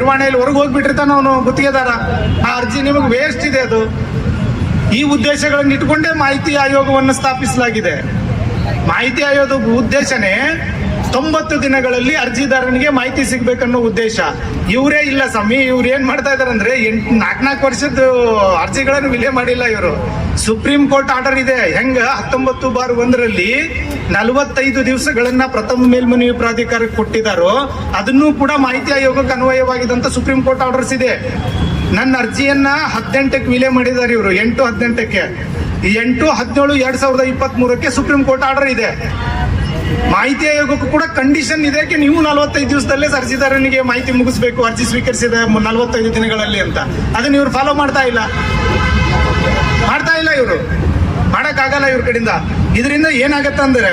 ನಿರ್ವಹಣೆಯಲ್ಲಿ ಹೊರಗೆ ಹೋಗ್ಬಿಟ್ಟಿರ್ತಾನೆ ಅವನು ಗುತ್ತಿಗೆದಾರ. ಆ ಅರ್ಜಿ ನಿಮಗೆ ವೇಸ್ಟ್ ಇದೆ. ಅದು ಈ ಉದ್ದೇಶಗಳನ್ನು ಇಟ್ಕೊಂಡೇ ಮಾಹಿತಿ ಆಯೋಗವನ್ನು ಸ್ಥಾಪಿಸಲಾಗಿದೆ. ಮಾಹಿತಿ ಆಯೋಗದ ಉದ್ದೇಶನೇ 90 ದಿನಗಳಲ್ಲಿ ಅರ್ಜಿದಾರನಿಗೆ ಮಾಹಿತಿ ಸಿಗ್ಬೇಕನ್ನೋ ಉದ್ದೇಶ. ಇವರೇ ಇಲ್ಲ ಸ್ವಾಮಿ, ಇವ್ರು ಏನ್ ಮಾಡ್ತಾ ಇದಾರೆ ಅಂದ್ರೆ 4 ವರ್ಷದ ಅರ್ಜಿಗಳನ್ನು ವಿಲೆ ಮಾಡಿಲ್ಲ ಇವರು. ಸುಪ್ರೀಂ ಕೋರ್ಟ್ ಆರ್ಡರ್ ಇದೆ. ಹೆಂಗ 19/1 45 ದಿವಸಗಳನ್ನ ಪ್ರಥಮ ಮೇಲ್ಮನವಿ ಪ್ರಾಧಿಕಾರಕ್ಕೆ ಕೊಟ್ಟಿದ್ದಾರೋ ಅದನ್ನು ಕೂಡ ಮಾಹಿತಿ ಆಯೋಗಕ್ಕೆ ಅನ್ವಯವಾಗಿದಂತ ಸುಪ್ರೀಂ ಕೋರ್ಟ್ ಆರ್ಡರ್ಸ್ ಇದೆ. ನನ್ನ ಅರ್ಜಿಯನ್ನ 18ಕ್ಕೆ ವಿಲೆ ಮಾಡಿದ್ದಾರೆ ಇವರು. 8/18ಕ್ಕೆ 8/17/2023 ಸುಪ್ರೀಂ ಕೋರ್ಟ್ ಆರ್ಡರ್ ಇದೆ. ಮಾಹಿತಿ ಆಯೋಗಕ್ಕೂ ಕೂಡ ಕಂಡೀಷನ್ ಇದೆ, ನೀವು 45 ದಿವಸದಲ್ಲೇ ಅರ್ಜಿದಾರನಿಗೆ ಮಾಹಿತಿ ಮುಗಿಸ್ಬೇಕು, ಅರ್ಜಿ ಸ್ವೀಕರಿಸಿದ 45 ದಿನಗಳಲ್ಲಿ ಅಂತ. ಅದನ್ನ ಇವ್ರು ಫಾಲೋ ಮಾಡ್ತಾ ಇಲ್ಲ ಇವರು. ಮಾಡಕ್ಕಾಗಲ್ಲ ಇವ್ರ ಕಡೆಯಿಂದ. ಇದರಿಂದ ಏನಾಗತ್ತಂದ್ರೆ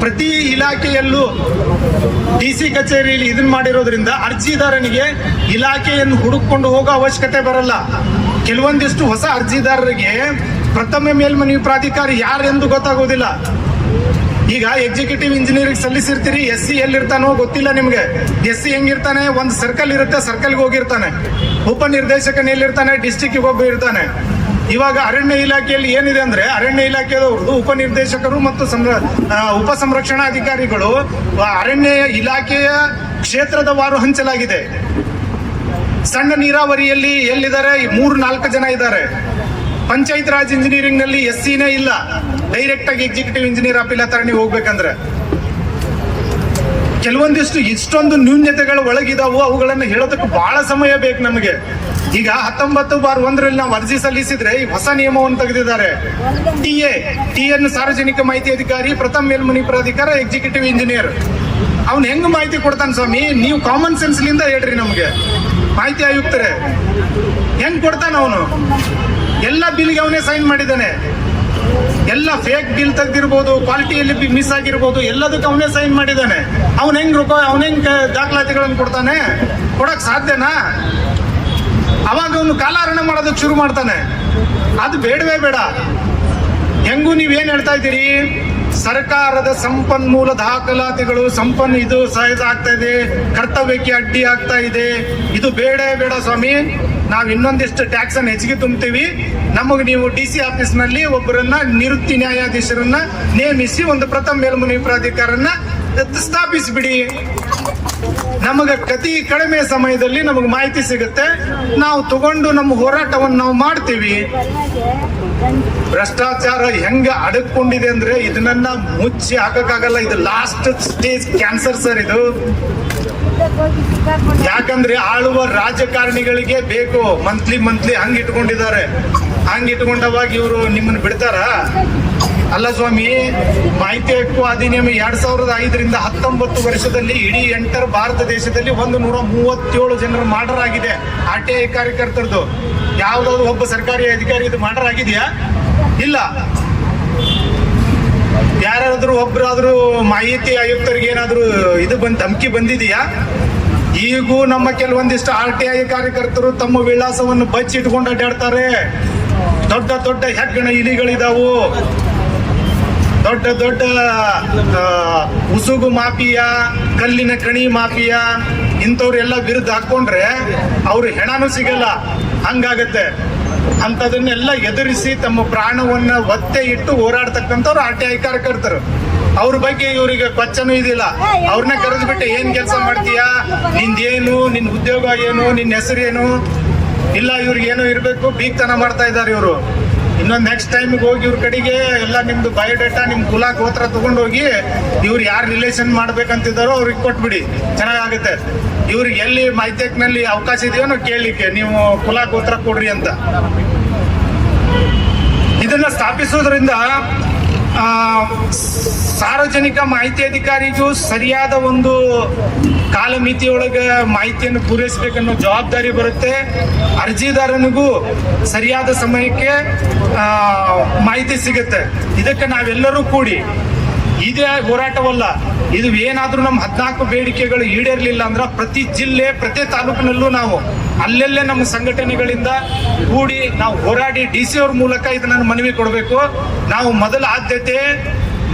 ಪ್ರತಿ ಇಲಾಖೆಯಲ್ಲೂ DC ಕಚೇರಿಯಲ್ಲಿ ಇದನ್ನ ಮಾಡಿರೋದ್ರಿಂದ ಅರ್ಜಿದಾರನಿಗೆ ಇಲಾಖೆಯನ್ನು ಹುಡುಕೊಂಡು ಹೋಗೋ ಅವಶ್ಯಕತೆ ಬರಲ್ಲ. ಕೆಲವೊಂದಿಷ್ಟು ಹೊಸ ಅರ್ಜಿದಾರರಿಗೆ ಪ್ರಥಮ ಮೇಲ್ಮನವಿ ಪ್ರಾಧಿಕಾರ ಯಾರೆಂದು ಗೊತ್ತಾಗೋದಿಲ್ಲ. ಈಗ ಎಕ್ಸಿಕ್ಯೂಟಿವ್ ಇಂಜಿನಿಯರಿಂಗ್ ಸಲ್ಲಿಸಿರ್ತೀರಿ, SC ಎಲ್ಲಿರ್ತಾನೋ ಗೊತ್ತಿಲ್ಲ ನಿಮ್ಗೆ. SC ಹೆಂಗಿರ್ತಾನೆ, ಒಂದು ಸರ್ಕಲ್ ಇರುತ್ತೆ, ಸರ್ಕಲ್ಗೆ ಹೋಗಿರ್ತಾನೆ. ಉಪನಿರ್ದೇಶಕನ ಎಲ್ಲಿರ್ತಾನೆ, ಡಿಸ್ಟಿಕ್ಗೆ ಒಬ್ಬ ಇರ್ತಾನೆ. ಇವಾಗ ಅರಣ್ಯ ಇಲಾಖೆಯಲ್ಲಿ ಏನಿದೆ ಅಂದ್ರೆ ಅರಣ್ಯ ಇಲಾಖೆಯವ್ರದ್ದು ಉಪನಿರ್ದೇಶಕರು ಮತ್ತು ಉಪ ಸಂರಕ್ಷಣಾಧಿಕಾರಿಗಳು ಅರಣ್ಯ ಇಲಾಖೆಯ ಕ್ಷೇತ್ರದ ವಾರು ಹಂಚಲಾಗಿದೆ. ಸಣ್ಣ ನೀರಾವರಿಯಲ್ಲಿ ಎಲ್ಲಿದ್ದಾರೆ, 3-4 ಜನ ಇದ್ದಾರೆ. ಪಂಚಾಯತ್ ರಾಜ್ ಇಂಜಿನಿಯರಿಂಗ್ ನಲ್ಲಿ SCನೇ ಇಲ್ಲ. ಡೈರೆಕ್ಟ್ ಆಗಿ ಎಕ್ಸಿಕ್ಯೂಟಿವ್ ಇಂಜಿನಿಯರ್ ಅಪೀಲ್ ನೀವು ಹೋಗ್ಬೇಕಂದ್ರೆ ಕೆಲವೊಂದಿಷ್ಟು ಇಷ್ಟೊಂದು ನ್ಯೂನ್ಯತೆಗಳು ಒಳಗಿದಾವು. ಅವುಗಳನ್ನು ಹೇಳೋದಕ್ಕೆ ಬಹಳ ಸಮಯ ಬೇಕು ನಮಗೆ. ಈಗ 19/1 ನಾವು ಅರ್ಜಿ ಸಲ್ಲಿಸಿದ್ರೆ ಈ ಹೊಸ ನಿಯಮವನ್ನು ತೆಗೆದಿದ್ದಾರೆ. ಟಿಎನ್ ಸಾರ್ವಜನಿಕ ಮಾಹಿತಿ ಅಧಿಕಾರಿ, ಪ್ರಥಮ ಮೇಲ್ಮನವಿ ಪ್ರಾಧಿಕಾರ, ಎಕ್ಸಿಕ್ಯೂಟಿವ್ ಇಂಜಿನಿಯರ್. ಅವ್ನು ಹೆಂಗ್ ಮಾಹಿತಿ ಕೊಡ್ತಾನೆ ಸ್ವಾಮಿ? ನೀವು ಕಾಮನ್ ಸೆನ್ಸ್ ಲಿಂದ ಹೇಳ್ರಿ ನಮ್ಗೆ. ಮಾಹಿತಿ ಆಯುಕ್ತರೇ ಹೆಂಗ್ ಕೊಡ್ತಾನ ಅವನು? ಎಲ್ಲ ಬಿಲ್ಗೆ ಅವನೇ ಸೈನ್ ಮಾಡಿದ್ದಾನೆ. ಎಲ್ಲ ಫೇಕ್ ಬಿಲ್ ತೆಗ್ದಿರ್ಬೋದು, ಕ್ವಾಲಿಟಿಯಲ್ಲಿ ಮಿಸ್ ಆಗಿರ್ಬೋದು, ಎಲ್ಲದಕ್ಕೆ ಅವನೇ ಸೈನ್ ಮಾಡಿದ್ದಾನೆ. ಅವನ್ ಹೆಂಗ್ ದಾಖಲಾತಿಗಳನ್ನು ಕೊಡ್ತಾನೆ? ಕೊಡಕ್ ಸಾಧ್ಯನಾ? ಅವಾಗ ಅವನು ಕಾಲಹರಣ ಮಾಡೋದಕ್ಕೆ ಶುರು ಮಾಡ್ತಾನೆ. ಅದು ಬೇಡವೇ ಬೇಡ. ಹೆಂಗೂ ನೀವೇನ್ ಹೇಳ್ತಾ ಇದ್ದೀರಿ, ಸರ್ಕಾರದ ಸಂಪನ್ಮೂಲ ದಾಖಲಾತಿಗಳು ಇದು ಸಹಜ ಆಗ್ತಾ ಇದೆ, ಕರ್ತವ್ಯಕ್ಕೆ ಅಡ್ಡಿ ಆಗ್ತಾ ಇದೆ. ಇದು ಬೇಡ ಸ್ವಾಮಿ. ನಾವು ಇನ್ನೊಂದಿಷ್ಟು ಟ್ಯಾಕ್ಸ್ ಅನ್ನು ಹೆಚ್ಚಿಗೆ ತುಂಬ್ತೀವಿ. ನಮಗೆ ನೀವು DC ಆಫೀಸ್ನಲ್ಲಿ ಒಬ್ಬರನ್ನ ನಿವೃತ್ತಿ ನ್ಯಾಯಾಧೀಶರನ್ನ ನೇಮಿಸಿ ಒಂದು ಪ್ರಥಮ ಮೇಲ್ಮನವಿ ಪ್ರಾಧಿಕಾರನ್ನ ಸ್ಥಾಪಿಸಿಬಿಡಿ. ನಮಗೆ ಅತಿ ಕಡಿಮೆ ಸಮಯದಲ್ಲಿ ನಮಗೆ ಮಾಹಿತಿ ಸಿಗುತ್ತೆ. ನಾವು ತಗೊಂಡು ನಮ್ಮ ಹೋರಾಟವನ್ನು ನಾವು ಮಾಡ್ತೀವಿ. ಭ್ರಷ್ಟಾಚಾರ ಹೆಂಗ ಅಡಕೊಂಡಿದೆ ಅಂದ್ರೆ ಇದನ್ನ ಮುಚ್ಚಿ ಹಾಕಕ್ಕಾಗಲ್ಲ. ಇದು ಲಾಸ್ಟ್ ಸ್ಟೇಜ್ ಕ್ಯಾನ್ಸರ್ ಸರ್ ಇದು. ಯಾಕಂದ್ರೆ ಆಳುವ ರಾಜಕಾರಣಿಗಳಿಗೆ ಬೇಕು ಮಂತ್ಲಿ ಹಂಗ್ ಇಟ್ಕೊಂಡಿದ್ದಾರೆ. ಹಂಗ್ ಇಟ್ಕೊಂಡವಾಗ ಇವರು ನಿಮ್ಮನ್ನು ಬಿಡ್ತಾರ? ಅಲ್ಲ ಸ್ವಾಮಿ. ಮಾಹಿತಿ ಹಕ್ಕು ಅಧಿನಿಯಮ 2005ರಿಂದ 19 ವರ್ಷದಲ್ಲಿ ಇಡೀ ಎಂಟರ್ ಭಾರತ ದೇಶದಲ್ಲಿ 137 ಜನರ ಮರ್ಡರ್ ಆಗಿದೆ. RTI ಕಾರ್ಯಕರ್ತರದು. ಯಾವ್ದಾದ್ರು ಒಬ್ಬ ಸರ್ಕಾರಿ ಅಧಿಕಾರಿ ಇದು ಮರ್ಡರ್ ಆಗಿದೆಯಾ? ಇಲ್ಲ. ಯಾರಾದ್ರೂ ಒಬ್ಬರಾದ್ರೂ ಮಾಹಿತಿ ಆಯುಕ್ತರಿಗೆ ಏನಾದ್ರು ಧಮಕಿ ಬಂದಿದೆಯಾ? ಈಗೂ ನಮ್ಮ ಕೆಲವೊಂದಿಷ್ಟು RTI ಕಾರ್ಯಕರ್ತರು ತಮ್ಮ ವಿಳಾಸವನ್ನು ಬಚ್ಚಿಟ್ಕೊಂಡು ಅಡ್ಡಾಡ್ತಾರೆ. ದೊಡ್ಡ ಹೆಗ್ಗಣ ಇಲಿಗಳಿದಾವು. ದೊಡ್ಡ ಉಸುಗು ಮಾಫಿಯಾ, ಕಲ್ಲಿನ ಕಣಿ ಮಾಫಿಯಾ, ಇಂಥವ್ರೆಲ್ಲ ವಿರುದ್ಧ ಹಾಕೊಂಡ್ರೆ ಅವ್ರು ಹೆಣನೂ ಸಿಗಲ್ಲ. ಹಂಗಾಗತ್ತೆ. ಅಂತದನ್ನೆಲ್ಲ ಎದುರಿಸಿ ತಮ್ಮ ಪ್ರಾಣವನ್ನ ಒತ್ತೆ ಇಟ್ಟು ಹೋರಾಡ್ತಕ್ಕಂಥವ್ರು RTI ಕಾರ್ಯಕರ್ತರು. ಅವ್ರ ಬಗ್ಗೆ ಇವರಿಗೆ ಕ್ವಚ್ಚನೂ ಇದಿಲ್ಲ. ಅವ್ರನ್ನ ಕರೆದ್ಬಿಟ್ಟು ಏನ್ ಕೆಲಸ ಮಾಡ್ತೀಯಾ, ನಿಂದೇನು, ನಿನ್ ಉದ್ಯೋಗ ಏನು, ನಿನ್ನ ಹೆಸರು ಏನು ಇಲ್ಲ. ಇವ್ರಿಗೇನೋ ಇರ್ಬೇಕು, ಬೀಗ್ತನ ಮಾಡ್ತಾ ಇದ್ದಾರೆ ಇವರು. ಇನ್ನೊಂದು ನೆಕ್ಸ್ಟ್ ಟೈಮ್ಗೆ ಹೋಗಿ ಇವ್ರ ಕಡೆಗೆ ಎಲ್ಲ ನಿಮ್ದು ಬಯೋಡೇಟಾ, ನಿಮ್ ಕುಲ ಗೋತ್ರ ತಗೊಂಡೋಗಿ ಇವ್ರು ಯಾರು ರಿಲೇಷನ್ ಮಾಡ್ಬೇಕಂತಿದ್ದಾರೋ ಅವ್ರಿಗೆ ಕೊಟ್ಬಿಡಿ, ಚೆನ್ನಾಗಾಗುತ್ತೆ. ಇವ್ರಿಗೆ ಎಲ್ಲಿ ಮಾಹಿತಿನಲ್ಲಿ ಅವಕಾಶ ಇದೆಯೋ ನಾವು ಕೇಳಲಿಕ್ಕೆ, ನೀವು ಕುಲ ಗೋತ್ರ ಕೊಡ್ರಿ ಅಂತ. ಇದನ್ನ ಸ್ಥಾಪಿಸೋದ್ರಿಂದ ಸಾರ್ವಜನಿಕ ಮಾಹಿತಿ ಅಧಿಕಾರಿಗೂ ಸರಿಯಾದ ಒಂದು ಕಾಲಮಿತಿಯೊಳಗೆ ಮಾಹಿತಿಯನ್ನು ಪೂರೈಸಬೇಕನ್ನೋ ಜವಾಬ್ದಾರಿ ಬರುತ್ತೆ. ಅರ್ಜಿದಾರನಿಗೂ ಸರಿಯಾದ ಸಮಯಕ್ಕೆ ಮಾಹಿತಿ ಸಿಗುತ್ತೆ. ಇದಕ್ಕೆ ನಾವೆಲ್ಲರೂ ಕೂಡಿ, ಇದೇ ಹೋರಾಟವಲ್ಲ, ಇದು ಏನಾದ್ರೂ ನಮ್ಮ 14 ಬೇಡಿಕೆಗಳು ಈಡೇರಲಿಲ್ಲ ಅಂದ್ರೆ ಪ್ರತಿ ಜಿಲ್ಲೆ, ಪ್ರತಿ ತಾಲೂಕಿನಲ್ಲೂ ನಾವು ಅಲ್ಲೆಲ್ಲೇ ನಮ್ಮ ಸಂಘಟನೆಗಳಿಂದ ಕೂಡಿ ನಾವು ಹೋರಾಡಿ DC ಅವ್ರ ಮೂಲಕ ಇದನ್ನ ಮನವಿ ಕೊಡಬೇಕು. ನಾವು ಮೊದಲ ಆದ್ಯತೆ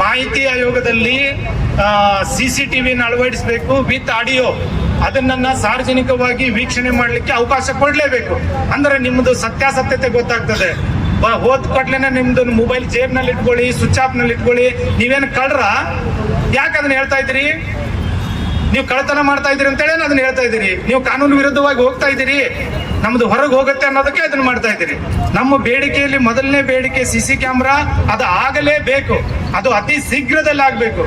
ಮಾಹಿತಿ ಆಯೋಗದಲ್ಲಿ CCTV ಅಳವಡಿಸಬೇಕು ವಿತ್ ಆಡಿಯೋ. ಅದನ್ನ ಸಾರ್ವಜನಿಕವಾಗಿ ವೀಕ್ಷಣೆ ಮಾಡ್ಲಿಕ್ಕೆ ಅವಕಾಶ ಕೊಡ್ಲೇಬೇಕು. ಅಂದ್ರೆ ನಿಮ್ದು ಸತ್ಯಾಸತ್ಯತೆ ಗೊತ್ತಾಗ್ತದೆ. ಹೋದ್ ಕೊಟ್ಲೇನೆ ನಿಮ್ದು ಮೊಬೈಲ್ ಜೇಬ್ನಲ್ಲಿ ಇಟ್ಕೊಳ್ಳಿ, ಸ್ವಿಚ್ ಆಫ್ ನಲ್ಲಿ ಇಟ್ಕೊಳ್ಳಿ. ನೀವೇನು ಕಳ್ರ? ಯಾಕೆ ಅದನ್ನ ಹೇಳ್ತಾ ಇದ್ದೀರಿ? ನೀವು ಕಳ್ತನ ಮಾಡ್ತಾ ಇದ್ದೀರಿ ಅಂತೇಳಿ ಅದನ್ನ ಹೇಳ್ತಾ ಇದ್ದೀರಿ. ನೀವು ಕಾನೂನು ವಿರುದ್ಧವಾಗಿ ಹೋಗ್ತಾ ಇದ್ದೀರಿ, ನಮ್ದು ಹೊರಗೆ ಹೋಗುತ್ತೆ ಅನ್ನೋದಕ್ಕೆ ಅದನ್ನ ಮಾಡ್ತಾ ಇದ್ದೀರಿ. ನಮ್ಮ ಬೇಡಿಕೆಯಲ್ಲಿ ಮೊದಲನೇ ಬೇಡಿಕೆ CC ಕ್ಯಾಮ್ರಾ, ಅದು ಆಗಲೇಬೇಕು. ಅದು ಅತಿ ಶೀಘ್ರದಲ್ಲಿ ಆಗ್ಬೇಕು.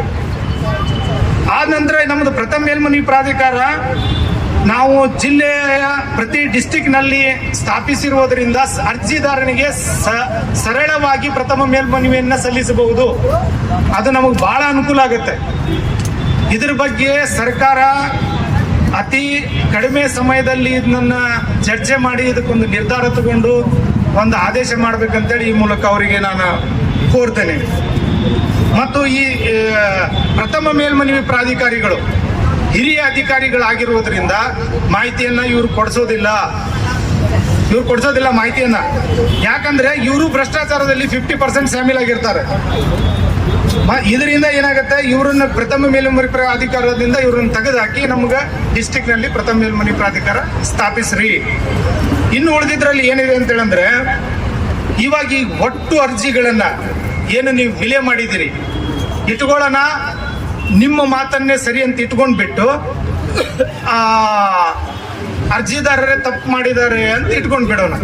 ಆದ ನಂತರ ನಮ್ದು ಪ್ರಥಮ ಮೇಲ್ಮನವಿ ಪ್ರಾಧಿಕಾರ ನಾವು ಜಿಲ್ಲೆಯ ಪ್ರತಿ ಡಿಸ್ಟಿಕ್ ನಲ್ಲಿ ಸ್ಥಾಪಿಸಿರುವುದರಿಂದ ಅರ್ಜಿದಾರನಿಗೆ ಸರಳವಾಗಿ ಪ್ರಥಮ ಮೇಲ್ಮನವಿಯನ್ನ ಸಲ್ಲಿಸಬಹುದು. ಅದು ನಮಗೆ ಬಹಳ ಅನುಕೂಲ ಆಗುತ್ತೆ. ಇದ್ರ ಬಗ್ಗೆ ಸರ್ಕಾರ ಅತಿ ಕಡಿಮೆ ಸಮಯದಲ್ಲಿ ಇದನ್ನ ಚರ್ಚೆ ಮಾಡಿ ಇದಕ್ಕೊಂದು ನಿರ್ಧಾರ ತಗೊಂಡು ಒಂದು ಆದೇಶ ಮಾಡ್ಬೇಕಂತೇಳಿ ಈ ಮೂಲಕ ಅವರಿಗೆ ನಾನು ಕೋರ್ತೇನೆ. ಮತ್ತು ಈ ಪ್ರಥಮ ಮೇಲ್ಮನವಿ ಪ್ರಾಧಿಕಾರಿಗಳು ಹಿರಿಯ ಅಧಿಕಾರಿಗಳಾಗಿರುವುದರಿಂದ ಮಾಹಿತಿಯನ್ನ ಇವ್ರು ಕೊಡಿಸೋದಿಲ್ಲ ಮಾಹಿತಿಯನ್ನ. ಯಾಕಂದ್ರೆ ಇವರು ಭ್ರಷ್ಟಾಚಾರದಲ್ಲಿ 50% ಶಾಮೀಲ್ ಆಗಿರ್ತಾರೆ. ಇದರಿಂದ ಏನಾಗುತ್ತೆ, ಇವ್ರನ್ನ ಪ್ರಥಮ ಮೇಲ್ಮನವಿ ಪ್ರಾಧಿಕಾರದಿಂದ ಇವ್ರನ್ನ ತೆಗೆದುಹಾಕಿ ನಮ್ಗೆ ಡಿಸ್ಟಿಕ್ ನಲ್ಲಿ ಪ್ರಥಮ ಮೇಲ್ಮನವಿ ಪ್ರಾಧಿಕಾರ ಸ್ಥಾಪಿಸ್ರಿ. ಇನ್ನು ಉಳಿದಿದ್ರಲ್ಲಿ ಏನಿದೆ ಅಂತ ಹೇಳಂದ್ರೆ, ಇವಾಗ ಈ ಒಟ್ಟು ಅರ್ಜಿಗಳನ್ನ ಏನು ನೀವು ವಿಲೆ ಮಾಡಿದಿರಿ ಇಟ್ಕೊಳ್ಳೋಣ, ನಿಮ್ಮ ಮಾತನ್ನೇ ಸರಿ ಅಂತ ಇಟ್ಕೊಂಡ್ಬಿಟ್ಟು ಅರ್ಜಿದಾರರೇ ತಪ್ಪು ಮಾಡಿದ್ದಾರೆ ಅಂತ ಇಟ್ಕೊಂಡ್ ಬಿಡೋಣ.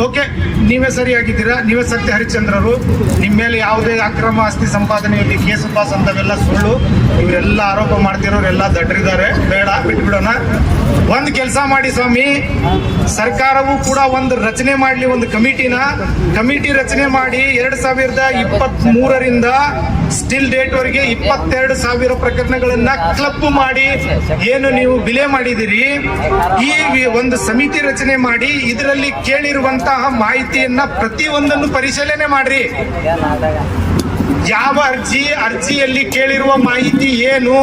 ಓಕೆ, ನೀವೇ ಸರಿಯಾಗಿದ್ದೀರಾ, ನೀವೇ ಸತ್ಯ ಹರಿಶ್ಚಂದ್ರರು, ನಿಮ್ಮ ಮೇಲೆ ಯಾವುದೇ ಅಕ್ರಮ ಆಸ್ತಿ ಸಂಪಾದನೆಯಲ್ಲಿ ಕೇಸು ಪಾಸ್ ಅಂತವೆಲ್ಲ ಸುಳ್ಳು, ಇವರೆಲ್ಲ ಆರೋಪ ಮಾಡ್ತಿರೋರೆಲ್ಲ ದಡ್ರಿದ್ದಾರೆ, ಬೇಡ ಬಿಟ್ಬಿಡೋಣ. ಒಂದು ಕೆಲಸ ಮಾಡಿ ಸ್ವಾಮಿ, ಸರ್ಕಾರವು ಕೂಡ ಒಂದು ರಚನೆ ಮಾಡಲಿ, ಒಂದು ಕಮಿಟಿ ರಚನೆ ಮಾಡಿ 2023ರಿಂದ ಸ್ಟಿಲ್ ಡೇಟ್ ವರೆಗೆ 22,000 ಪ್ರಕರಣಗಳನ್ನ ಕ್ಲಬ್ ಮಾಡಿ ಏನು ನೀವು ವಿಲೆ ಮಾಡಿದಿರಿ, ಈ ಒಂದು ಸಮಿತಿ ರಚನೆ ಮಾಡಿ ಇದರಲ್ಲಿ ಕೇಳಿರುವಂತಹ ಮಾಹಿತಿಯನ್ನ ಪ್ರತಿಯೊಂದನ್ನು ಪರಿಶೀಲನೆ ಮಾಡ್ರಿ. ಯಾವ ಅರ್ಜಿಯಲ್ಲಿ ಕೇಳಿರುವ ಮಾಹಿತಿ ಏನು,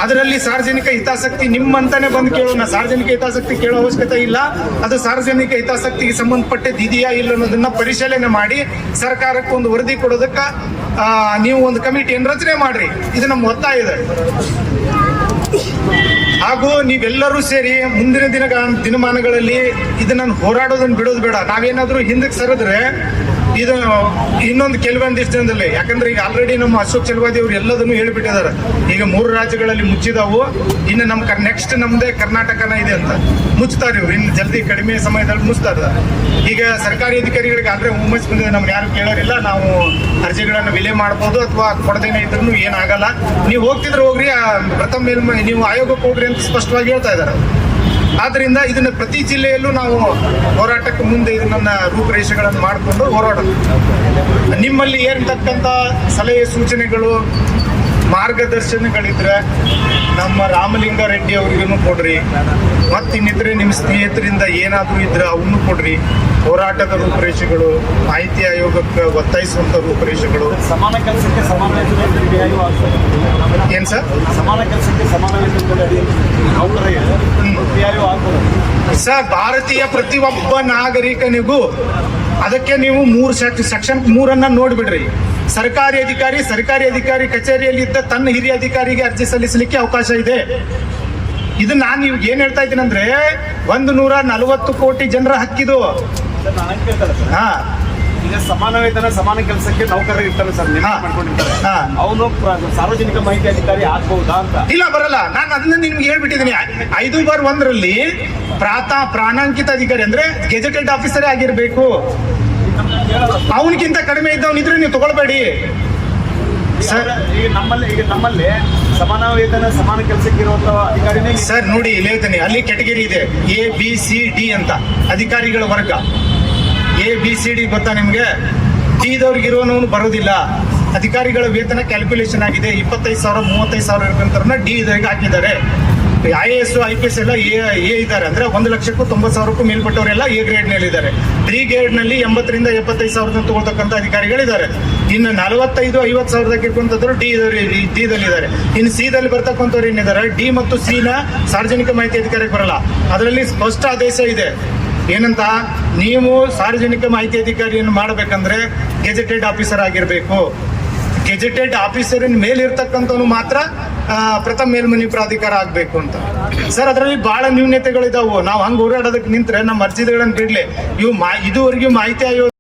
ಅದರಲ್ಲಿ ಸಾರ್ವಜನಿಕ ಹಿತಾಸಕ್ತಿ ನಿಮ್ಮಂತಾನೆ ಬಂದು ಕೇಳೋಣ. ಸಾರ್ವಜನಿಕ ಹಿತಾಸಕ್ತಿ ಕೇಳೋ ಅವಶ್ಯಕತೆ ಇಲ್ಲ. ಅದು ಸಾರ್ವಜನಿಕ ಹಿತಾಸಕ್ತಿಗೆ ಸಂಬಂಧಪಟ್ಟದ್ದು ಇದೆಯಾ ಇಲ್ಲ ಅನ್ನೋದನ್ನ ಪರಿಶೀಲನೆ ಮಾಡಿ ಸರ್ಕಾರಕ್ಕೆ ಒಂದು ವರದಿ ಕೊಡೋದಕ್ಕೆ ನೀವು ಒಂದು ಕಮಿಟಿಯನ್ನು ರಚನೆ ಮಾಡ್ರಿ. ಇದು ನಮ್ಮ ಒತ್ತಾಯ ಇದೆ. ಹಾಗೂ ನೀವೆಲ್ಲರೂ ಸೇರಿ ಮುಂದಿನ ದಿನಮಾನಗಳಲ್ಲಿ ಇದನ್ನ ಹೋರಾಡೋದನ್ನ ಬಿಡೋದು ಬೇಡ. ನಾವೇನಾದ್ರೂ ಹಿಂದಕ್ಕೆ ಸರಿದ್ರೆ ಇದು ಇನ್ನೊಂದು ಕೆಲವೊಂದಿಷ್ಟು ದಿನದಲ್ಲಿ, ಯಾಕಂದ್ರೆ ಈಗ ಆಲ್ರೆಡಿ ನಮ್ಮ ಅಶೋಕ್ ಚಲವಾದಿ ಅವರು ಎಲ್ಲದನ್ನು ಹೇಳಿಬಿಟ್ಟಿದ್ದಾರೆ. ಈಗ 3 ರಾಜ್ಯಗಳಲ್ಲಿ ಮುಚ್ಚಿದಾವು, ಇನ್ನು ನಮ್ಮ ನೆಕ್ಸ್ಟ್ ನಮ್ದೇ ಕರ್ನಾಟಕನ ಇದೆ ಅಂತ ಮುಚ್ತಾರೆ ಇವ್ರು. ಇನ್ನು ಜಲ್ದಿ ಕಡಿಮೆ ಸಮಯದಲ್ಲಿ ಮುಚ್ತಾ ಇದ್ದಾರೆ. ಈಗ ಸರ್ಕಾರಿ ಅಧಿಕಾರಿಗಳಿಗೆ ಆದ್ರೆ ಹುಮ್ಮಸ್ ಬಂದಿದೆ, ನಮ್ಗೆ ಯಾರು ಕೇಳೋರಿಲ್ಲ, ನಾವು ಅರ್ಜಿಗಳನ್ನು ವಿಲೆ ಮಾಡ್ಬೋದು ಅಥವಾ ಕೊಡದೇನೆ ಇದ್ರೂ ಏನಾಗಲ್ಲ, ನೀವು ಹೋಗ್ತಿದ್ರೆ ಹೋಗ್ರಿ, ಪ್ರಥಮ ಮೇಲ್ಮನವಿ ನೀವು ಆಯೋಗಕ್ಕೆ ಹೋಗ್ರಿ ಅಂತ ಸ್ಪಷ್ಟವಾಗಿ ಹೇಳ್ತಾ ಇದ್ದಾರೆ. ಆದ್ರಿಂದ ಇದನ್ನ ಪ್ರತಿ ಜಿಲ್ಲೆಯಲ್ಲೂ ನಾವು ಹೋರಾಟಕ್ಕೆ ಮುಂದೆ ಇದನ್ನ ರೂಪುರೇಷೆಗಳನ್ನು ಮಾಡಿಕೊಂಡು ಹೋರಾಟ. ನಿಮ್ಮಲ್ಲಿ ಏರ್ತಕ್ಕಂಥ ಸಲಹೆ ಸೂಚನೆಗಳು ಮಾರ್ಗದರ್ಶನಗಳಿದ್ರೆ ನಮ್ಮ ರಾಮಲಿಂಗಾರೆಡ್ಡಿ ಅವ್ರಿಗೂ ಕೊಡ್ರಿ, ಮತ್ತಿನ್ನಿದ್ರೆ ನಿಮ್ಮ ಸ್ನೇಹಿತರಿಂದ ಏನಾದರೂ ಇದ್ರೆ ಅವನ್ನೂ ಕೊಡ್ರಿ. ಹೋರಾಟದ ರೂಪುರೇಷೆಗಳು, ಮಾಹಿತಿ ಆಯೋಗಕ್ಕೆ ಒತ್ತಾಯಿಸುವಂತ ರೂಪುರೇಷೆಗಳು. ಸಮಾನ ಕೆಲಸಕ್ಕೆ ಸಮಾನ ಏನ್ ಸರ್? ಸಮಾನ ಕೆಲಸಕ್ಕೆ ಸಮಾನ ಸರ್, ಭಾರತೀಯ ಪ್ರತಿಯೊಬ್ಬ ನಾಗರಿಕನಿಗೂ ಅದಕ್ಕೆ ನೀವು 3 ಸೆಕ್ಷನ್ 3 ನೋಡ್ಬಿಡ್ರಿ. ಸರ್ಕಾರಿ ಅಧಿಕಾರಿ ಕಚೇರಿಯಲ್ಲಿ ಇದ್ದ ತನ್ನ ಹಿರಿಯ ಅಧಿಕಾರಿಗೆ ಅರ್ಜಿ ಸಲ್ಲಿಸಲಿಕ್ಕೆ ಅವಕಾಶ ಇದೆ. ಇದು ನಾನು ನೀವು ಏನ್ ಹೇಳ್ತಾ ಇದ್ದೀನಿ ಅಂದ್ರೆ 140 ಕೋಟಿ ಜನರ ಹಕ್ಕಿದು. ಹಾ, ಈಗ ಸಮಾನ ವೇತನ ಸಮಾನ ಕೆಲಸಕ್ಕೆ ನೌಕರರು ಇರ್ತಾರೆ ಸರ್, ಮಾಡ್ಕೊಂಡಿರ್ತಾರೆ. ಅವನು ಸಾರ್ವಜನಿಕ ಮಾಹಿತಿ ಅಧಿಕಾರಿ ಆಗ್ಬಹುದಾ ಅಂತ? ಇಲ್ಲ, ಬರಲ್ಲ. ನಾನು ಅದನ್ನ ನಿಮ್ಗೆ ಹೇಳ್ಬಿಟ್ಟಿದ್ದೀನಿ. 5/1ರಲ್ಲಿ ಪ್ರಾಣಾಂಕಿತ ಅಧಿಕಾರಿ ಅಂದ್ರೆ ಗೆಜೆಟೆಡ್ ಆಫೀಸರೇ ಆಗಿರ್ಬೇಕು. ಅವನಿಗಿಂತ ಕಡಿಮೆ ಇದ್ದವನಿದ್ರೆ ನೀವು ತಗೊಳ್ಬೇಡಿ ಸರ್. ಈಗ ನಮ್ಮಲ್ಲಿ ಸಮಾನ ವೇತನ ಸಮಾನ ಕೆಲಸಕ್ಕೆ ಇರುವಂತಹ ಅಧಿಕಾರಿನೇ ಸರ್. ನೋಡಿ, ಇಲ್ಲಿ ಹೇಳ್ತೇನೆ, ಅಲ್ಲಿ ಕ್ಯಾಟಗರಿ ಇದೆ ABCD ಅಂತ ಅಧಿಕಾರಿಗಳ ವರ್ಗ. ABCD ಗೊತ್ತಾ ನಿಮ್ಗೆ? ಡಿದವ್ರಿಗೆ ಇರೋನವನು ಬರೋದಿಲ್ಲ. ಅಧಿಕಾರಿಗಳ ವೇತನ ಕ್ಯಾಲ್ಕುಲೇಷನ್ ಆಗಿದೆ, 25,000 35,000 ಇರ್ಬೇಕಂತ ಡಿ ಇದರಿಗೆ ಹಾಕಿದ್ದಾರೆ. IAS IPS ಎಲ್ಲ ಎ ಇದ್ದಾರೆ, ಅಂದ್ರೆ 1,90,000 ಮೇಲ್ಪಟ್ಟವರೆಲ್ಲ A ಗ್ರೇಡ್ ನಲ್ಲಿ ಇದ್ದಾರೆ. 3 ಗ್ರೇಡ್ ನಲ್ಲಿ 80,000ರಿಂದ 75,000 ತಗೊಳ್ತಕ್ಕಂಥ ಅಧಿಕಾರಿಗಳಿದ್ದಾರೆ. ಇನ್ನು 45,000-50,000 ಇರ್ಕೊಂತದ್ರು ಡಿ ದಲ್ಲಿ ಇದ್ದಾರೆ. ಇನ್ನು C ದಲ್ಲಿ ಬರ್ತಕ್ಕಂಥವ್ರು ಏನಿದ್ದಾರೆ, ಡಿ ಮತ್ತು C ನ ಸಾರ್ವಜನಿಕ ಮಾಹಿತಿ ಅಧಿಕಾರಿಗೆ ಬರಲ್ಲ. ಅದರಲ್ಲಿ ಸ್ಪಷ್ಟ ಆದೇಶ ಇದೆ ಏನಂತ, ನೀವು ಸಾರ್ವಜನಿಕ ಮಾಹಿತಿ ಅಧಿಕಾರಿಯನ್ನು ಮಾಡಬೇಕಂದ್ರೆ ಗೆಜೆಟೆಡ್ ಆಫೀಸರ್ ಆಗಿರ್ಬೇಕು. ಗೆಜೆಟೆಡ್ ಆಫೀಸರಿನ ಮೇಲಿರ್ತಕ್ಕಂಥವ್ನು ಮಾತ್ರ ಪ್ರಥಮ ಮೇಲ್ಮನಿ ಪ್ರಾಧಿಕಾರ ಆಗ್ಬೇಕು ಅಂತ. ಸರ್ ಅದರಲ್ಲಿ ಬಹಳ ನ್ಯೂನ್ಯತೆಗಳಿದಾವು. ನಾವು ಹಂಗೆ ಹೋರಾಡೋದಕ್ಕೆ ನಿಂತ್ರೆ ನಮ್ಮ ಅರ್ಜಿಗಳನ್ನ ಬಿಡ್ಲಿ. ಇದುವರೆಗೂ ಮಾಹಿತಿ ಆಯೋಗ